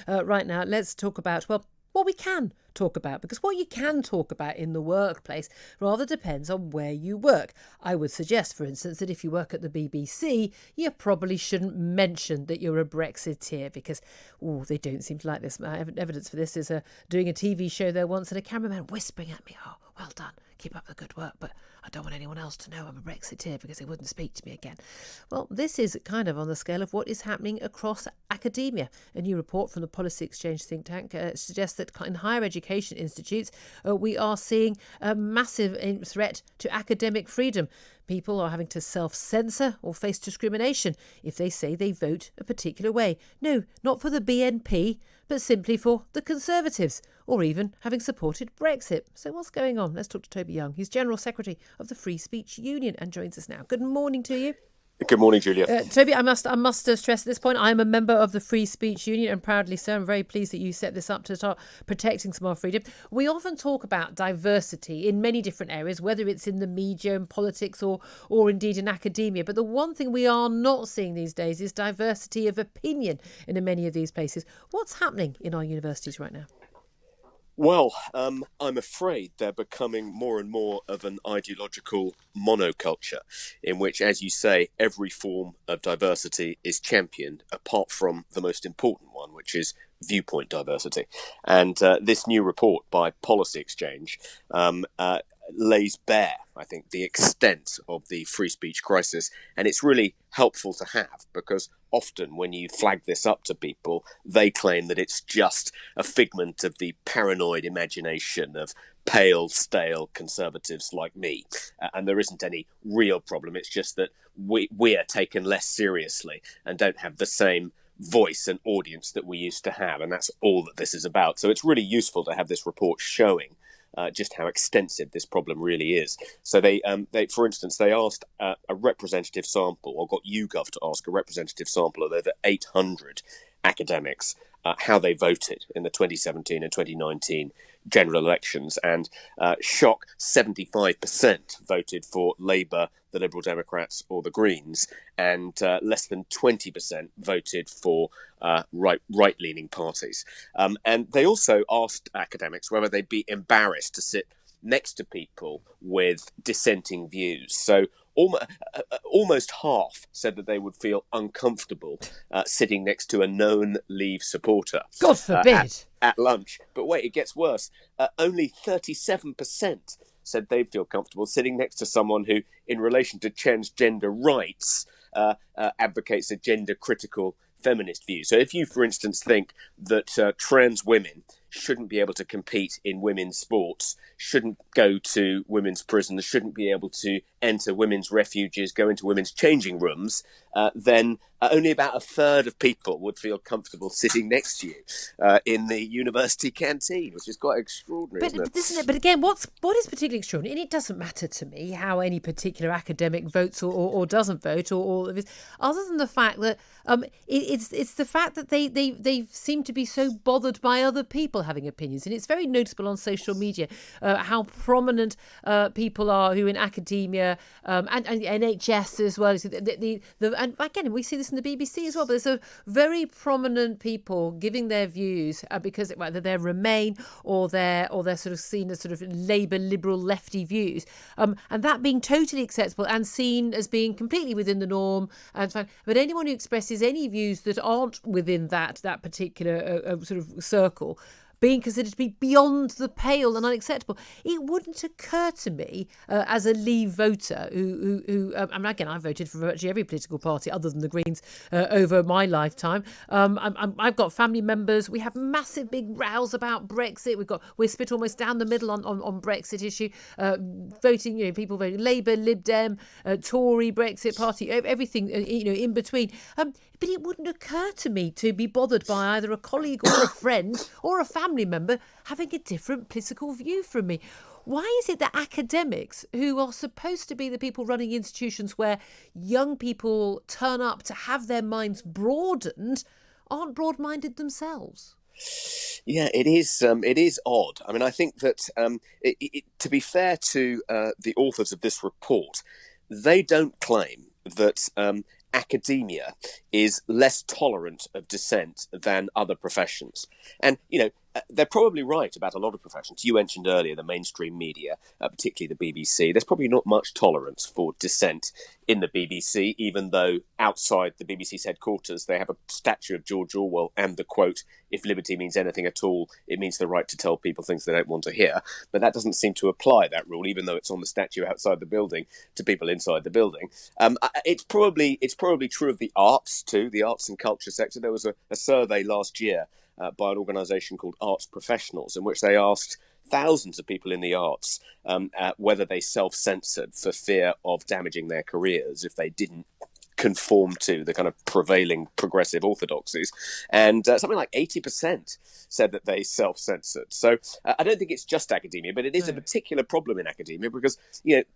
Right now, let's talk about, well, what we can talk about, because what you can talk about in the workplace rather depends on where you work. I would suggest, for instance, that if you work at the BBC, you probably shouldn't mention that you're a Brexiteer, because they don't seem to like this. Evidence for this is doing a TV show there once and a cameraman whispering at me, "Oh, well done, keep up the good work, but I don't want anyone else to know I'm a Brexiteer because they wouldn't speak to me again." Well, this is kind of on the scale of what is happening across academia. A new report from the Policy Exchange think tank suggests that in higher education institutes, we are seeing a massive threat to academic freedom. People are having to self-censor or face discrimination if they say they vote a particular way. No, not for the BNP, but simply for the Conservatives, or even having supported Brexit. So what's going on? Let's talk to Toby Young. He's General Secretary of the Free Speech Union and joins us now. Good morning to you. Good morning, Julia. Toby, I must stress at this point, I'm a member of the Free Speech Union, and proudly so. I'm very pleased that you set this up to start protecting some of our freedom. We often talk about diversity in many different areas, whether it's in the media and politics or indeed in academia. But the one thing we are not seeing these days is diversity of opinion in many of these places. What's happening in our universities right now? Well, I'm afraid they're becoming more and more of an ideological monoculture in which, as you say, every form of diversity is championed apart from the most important one, which is viewpoint diversity. And this new report by Policy Exchange lays bare, I think, the extent of the free speech crisis. And it's really helpful to have, because often when you flag this up to people, they claim that it's just a figment of the paranoid imagination of pale, stale conservatives like me. And there isn't any real problem. It's just that we are taken less seriously and don't have the same voice and audience that we used to have. And that's all that this is about. So it's really useful to have this report showing just how extensive this problem really is. So they for instance, they asked a representative sample, or got YouGov to ask a representative sample of over 800 academics how they voted in the 2017 and 2019 general elections, and shock, 75% voted for Labour, the Liberal Democrats or the Greens, and less than 20% voted for right-leaning parties. And they also asked academics whether they'd be embarrassed to sit next to people with dissenting views. So almost half said that they would feel uncomfortable sitting next to a known Leave supporter. God forbid. At lunch. But wait, it gets worse. Only 37% said they'd feel comfortable sitting next to someone who, in relation to transgender rights, advocates a gender-critical feminist view. So if you, for instance, think that trans women shouldn't be able to compete in women's sports, shouldn't go to women's prisons, shouldn't be able to enter women's refuges, go into women's changing rooms, then only about a third of people would feel comfortable sitting next to you in the university canteen, which is quite extraordinary, isn't it? But again, what is particularly extraordinary, and it doesn't matter to me how any particular academic votes or doesn't vote, or other than the fact that it's the fact that they seem to be so bothered by other people having opinions. And it's very noticeable on social media how prominent people are who in academia and NHS as well. And again, we see this in the BBC as well, but there's a very prominent people giving their views because whether they're Remain or they're sort of seen as sort of Labour liberal lefty views, and that being totally acceptable and seen as being completely within the norm and fine. But anyone who expresses any views that aren't within that particular sort of circle being considered to be beyond the pale and unacceptable. It wouldn't occur to me as a Leave voter who I mean, again, I voted for virtually every political party other than the Greens over my lifetime. I've got family members. We have massive big rows about Brexit. We're split almost down the middle on Brexit issue. Voting, people voting Labour, Lib Dem, Tory, Brexit Party, everything, in between. But it wouldn't occur to me to be bothered by either a colleague or a friend or a family member having a different political view from me. Why is it that academics, who are supposed to be the people running institutions where young people turn up to have their minds broadened, aren't broad-minded themselves? Yeah, it is odd. I mean, I think that to be fair to the authors of this report, they don't claim that academia is less tolerant of dissent than other professions. And, they're probably right about a lot of professions. You mentioned earlier the mainstream media, particularly the BBC. There's probably not much tolerance for dissent in the BBC, even though outside the BBC's headquarters they have a statue of George Orwell and the quote, "If liberty means anything at all, it means the right to tell people things they don't want to hear." But that doesn't seem to apply, that rule, even though it's on the statue outside the building, to people inside the building. It's probably true of the arts too, the arts and culture sector. There was a survey last year by an organisation called Arts Professionals, in which they asked thousands of people in the arts whether they self-censored for fear of damaging their careers if they didn't conform to the kind of prevailing progressive orthodoxies. And something like 80% said that they self-censored. So I don't think it's just academia, but it is a particular problem in academia because,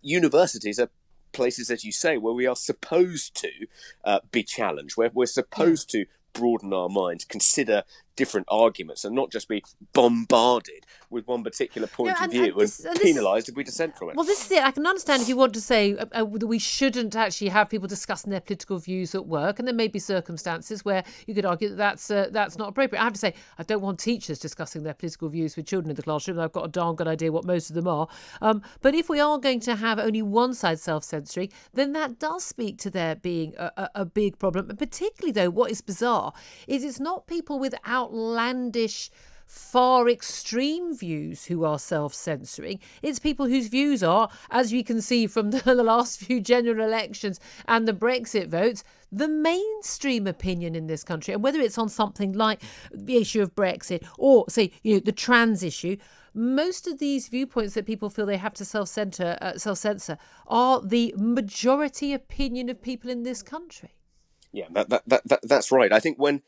universities are places, as you say, where we are supposed to be challenged, where we're supposed to broaden our minds, consider different arguments, and not just be bombarded with one particular point of view and penalised if we dissent from it. Well, this is it. I can understand if you want to say that we shouldn't actually have people discussing their political views at work, and there may be circumstances where you could argue that that's not appropriate. I have to say, I don't want teachers discussing their political views with children in the classroom. I've got a darn good idea what most of them are. But if we are going to have only one side self-censoring, then that does speak to there being a big problem. And particularly, though, what is bizarre is it's not people with outlandish, far extreme views who are self-censoring. It's people whose views are, as you can see from the last few general elections and the Brexit votes, the mainstream opinion in this country. And whether it's on something like the issue of Brexit or, say, the trans issue, most of these viewpoints that people feel they have to self-censor are the majority opinion of people in this country. Yeah, that's right. I think when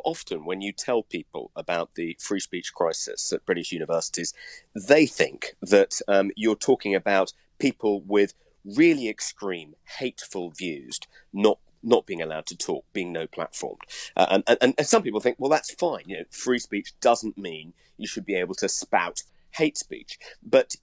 often when you tell people about the free speech crisis at British universities, they think that you're talking about people with really extreme, hateful views, not being allowed to talk, being no platformed. And some people think, well, that's fine. Free speech doesn't mean you should be able to spout hate speech. But,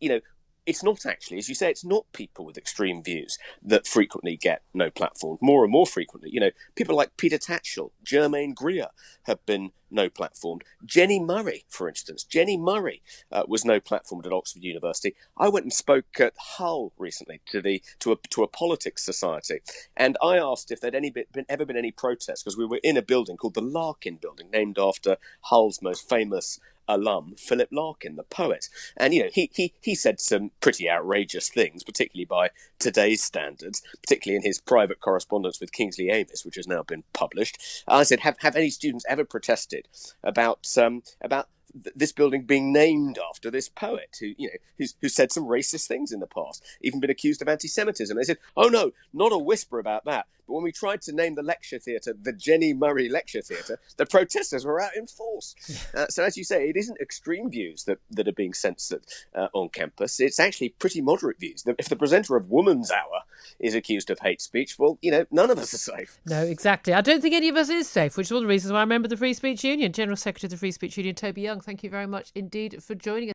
it's not actually, as you say, it's not people with extreme views that frequently get no platform. More and more frequently, people like Peter Tatchell, Germaine Greer have been no platformed. Jenny Murray, for instance. Jenny Murray was no platformed at Oxford University. I went and spoke at Hull recently to a politics society, and I asked if there'd ever been any protests, because we were in a building called the Larkin Building, named after Hull's most famous alum, Philip Larkin, the poet. And, he said some pretty outrageous things, particularly by today's standards, particularly in his private correspondence with Kingsley Amis, which has now been published. I said, have any students ever protested about this building being named after this poet who said some racist things in the past, even been accused of anti-Semitism? They said, oh no, not a whisper about that. But when we tried to name the lecture theatre the Jenny Murray Lecture Theatre, the protesters were out in force. So as you say, it isn't extreme views that are being censored on campus. It's actually pretty moderate views. If the presenter of Woman's Hour is accused of hate speech, well, none of us are safe. No, exactly. I don't think any of us is safe, which is one of the reasons why I remember the Free Speech Union. General Secretary of the Free Speech Union, Toby Young, thank you very much indeed for joining us.